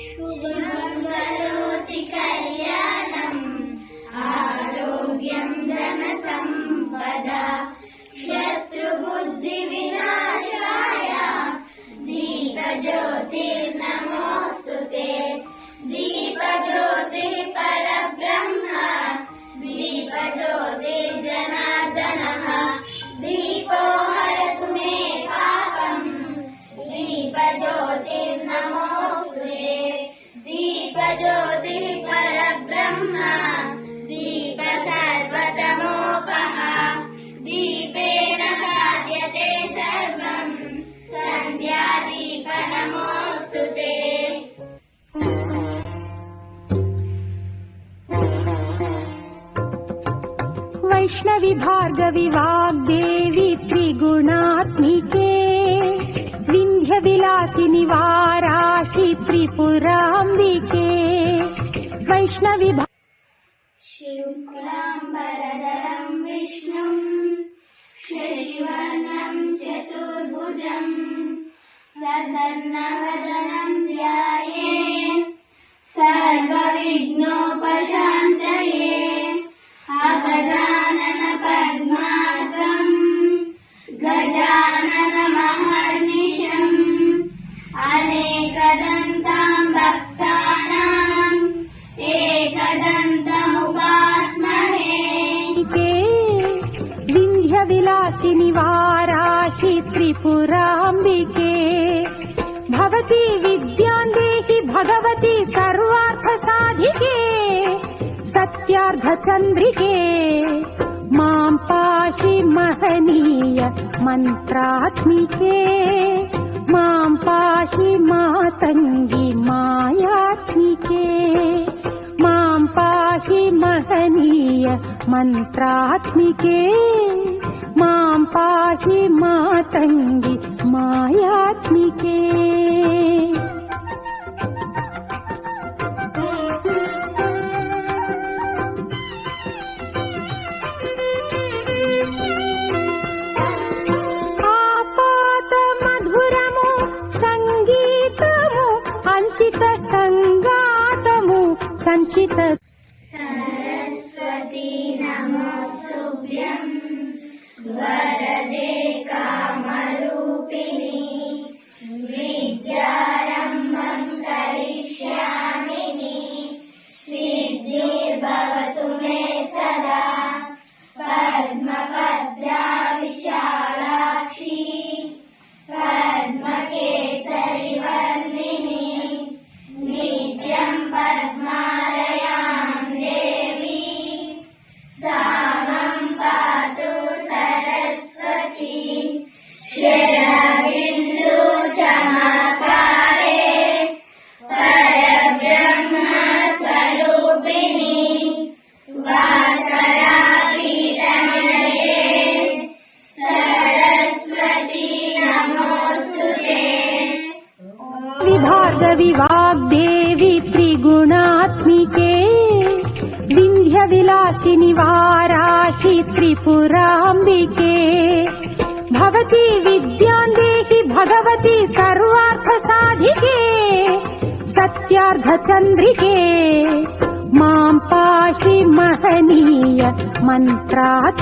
शुभं करोति कल्याणं आरोग्यं धनसम्पदा शत्रुबुद्धिविनाशाय दीपज्योतिर्नमोऽस्तुते दीपज्योतिः परब्रह्म दीपज्योतिर्जनार्दनः दीपो हरतु मे पापम् दीपज्योतिर्नमोऽस्तुते दीपज्योतिः परब्रह्म दीप सर्वतमोपः दीपेन साध्यते सर्वं सन्ध्यादीप नमोऽस्तुते। वैष्णवी भार्गवी वाग्देवी त्रिगुणात्मिके विन्ध्य विलासिनि वाराहि त्रिपुराम्बिके वैष्णवी शुक्लाम्बरधरं विष्णुं शशिवर्णं चतुर्भुजं प्रसन्नवदनं ध्यायेत् सर्वविघ्नोपशान्तये अगजानन पद्मार्कं गजाननमहर्निशम् अनेकदन्तां भक्तानाम् एकदन्तमुपास्महे विन्ध्य विलासिनि वाराहि त्रिपुराम्बिके भवती विद्यां देहि भगवती सर्वार्थसाधिके सत्यार्धचन्द्रिके मां पाहि महनीय मन्त्रात्मिके मां पाहि मातङ्गी मायात्मिके मां पाहि महनीय मन्त्रात्मिके मां पाहि मातङ्गी मायात्मिके। సంచిత సంగాతము సంచిత सरस्वती नमोऽस्तुभ्यं वरदे कामरूपिणी विद्यारम्भं करिष्यामि सिद्धिर्भवतु मे सदा पद्मभद्रा विशालाक्षी पद्मकेसरी वर्णिनी नित्यं पद्मालयां देवी सा मां पातु सरस्वती शरबिन्दु समाकारे परब्रह्मस्वरूपिणी वासरापीठनिलये सरस्वती नमोऽस्तुते। भार्गवी वाग्देवी त्रिगुणात्मिके विन्ध्य विलासिनि वाराहि त्रिपुराम्बिके भवती विद्यां देहि भगवती सर्वार्थसाधिके सत्यार्धचन्द्रिके मां पाहि महनीय मन्त्रात्